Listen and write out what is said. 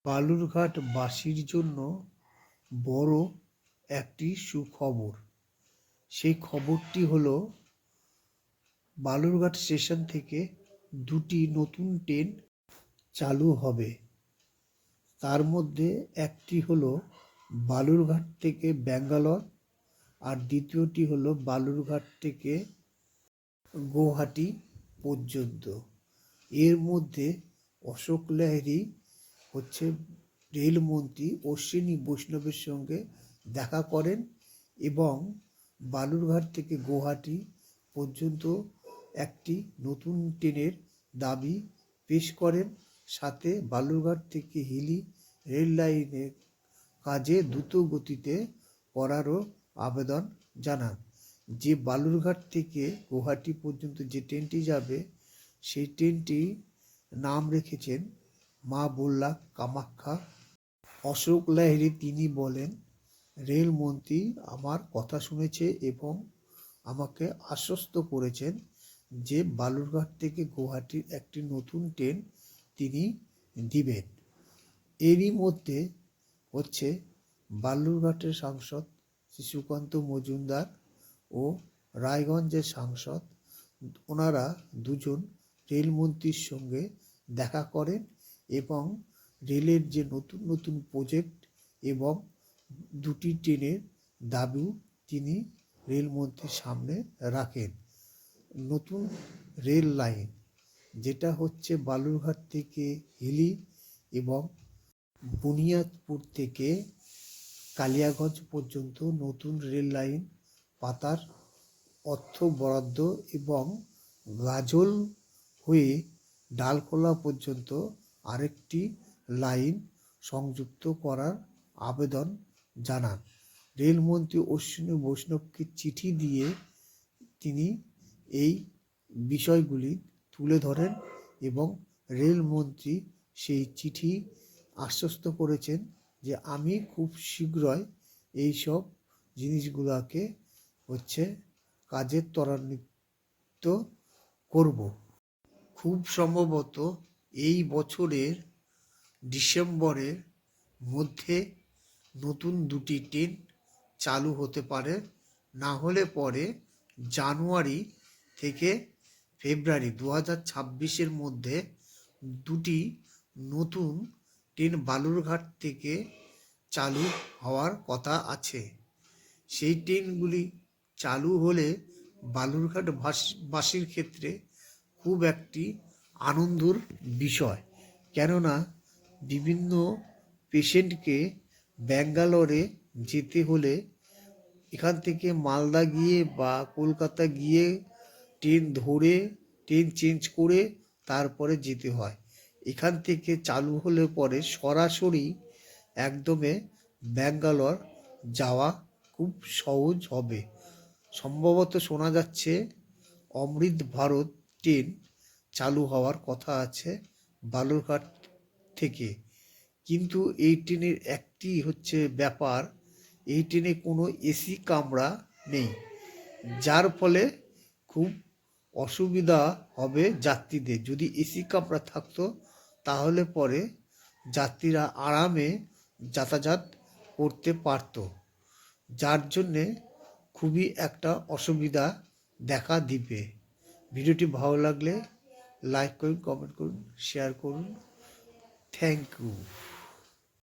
বালুরঘাটবাসীর জন্য বড় একটি সুখবর। সেই খবরটি হলো বালুরঘাট স্টেশন থেকে দুটি নতুন ট্রেন চালু হবে। তার মধ্যে একটি হলো বালুরঘাট থেকে ব্যাঙ্গালোর আর দ্বিতীয়টি হলো বালুরঘাট থেকে গৌহাটি পর্যন্ত। এর মধ্যে অশোক লাহিড়ী হচ্ছে রেলমন্ত্রী অশ্বিনী বৈষ্ণবের সঙ্গে দেখা করেন এবং বালুরঘাট থেকে গৌহাটি পর্যন্ত একটি নতুন ট্রেনের দাবি পেশ করেন। সাথে বালুরঘাট থেকে হিলি রেল লাইনের কাজে দ্রুত গতিতে করারও আবেদন জানান। যে বালুরঘাট থেকে গৌহাটি পর্যন্ত যে ট্রেনটি যাবে সেই ট্রেনটি নাম রেখেছেন মা বল্লা কামাখ্যা। অশোক লাহিড়ী তিনি বলেন, রেলমন্ত্রী আমার কথা শুনেছে এবং আমাকে আশ্বস্ত করেছেন যে বালুরঘাট থেকে গৌহাটির একটি নতুন ট্রেন তিনি দিবেন। এরই মধ্যে হচ্ছে বালুরঘাটের সাংসদ সুকান্ত মজুমদার ও রায়গঞ্জের সাংসদ ওনারা দুজন রেলমন্ত্রীর সঙ্গে দেখা করেন এবং রেলের যে নতুন নতুন প্রজেক্ট এবং দুটি ট্রেনের দাবিও তিনি রেলমন্ত্রীর সামনে রাখেন। নতুন রেল লাইন যেটা হচ্ছে বালুরঘাট থেকে হিলি এবং বুনিয়াদপুর থেকে কালিয়াগঞ্জ পর্যন্ত নতুন রেল লাইন পাতার অর্থ বরাদ্দ এবং গাজল হয়ে ডালখোলা পর্যন্ত আরেকটি লাইন সংযুক্ত করার আবেদন জানান। রেলমন্ত্রী অশ্বিনী বৈষ্ণবকে চিঠি দিয়ে তিনি এই বিষয়গুলি তুলে ধরেন এবং রেলমন্ত্রী সেই চিঠি আশ্বস্ত করেছেন যে আমি খুব শীঘ্রই এইসব জিনিসগুলোকে কাজে ত্বরান্বিত করব। খুব সম্ভবত এই বছরের ডিসেম্বরের মধ্যে নতুন দুটি ট্রেন চালু হতে পারে, না হলে পরে জানুয়ারি থেকে ফেব্রুয়ারি 2026-এর মধ্যে দুটি নতুন ট্রেন বালুরঘাট থেকে চালু হওয়ার কথা আছে। সেই ট্রেনগুলি চালু হলে বালুরঘাট বাসীর ক্ষেত্রে খুব একটি আনন্দর বিষয়, কেননা বিভিন্ন পেশেন্টকে ব্যাঙ্গালোরে যেতে হলে এখান থেকে মালদা গিয়ে বা কলকাতা গিয়ে ট্রেন ধরে ট্রেন চেঞ্জ করে তারপরে যেতে হয়। এখান থেকে চালু হলে পরে সরাসরি একদমে ব্যাঙ্গালোর যাওয়া খুব সহজ হবে। সম্ভবত শোনা যাচ্ছে অমৃত ভারত ট্রেন চালু হওয়ার কথা আছে বালুরঘাট থেকে। কিন্তু এই ট্রেনের একটি ব্যাপার, এই ট্রেনে কোনো এসি কামরা নেই, যার ফলে খুব অসুবিধা হবে যাত্রীদের। যদি এসি কামরা থাকতো তাহলে পরে যাত্রীরা আরামে যাতায়াত করতে পারত, যার জন্যে খুবই একটা অসুবিধা দেখা দিবে। ভিডিওটি ভালো লাগলে লাইক করুন, কমেন্ট করুন, শেয়ার করুন। Thank you.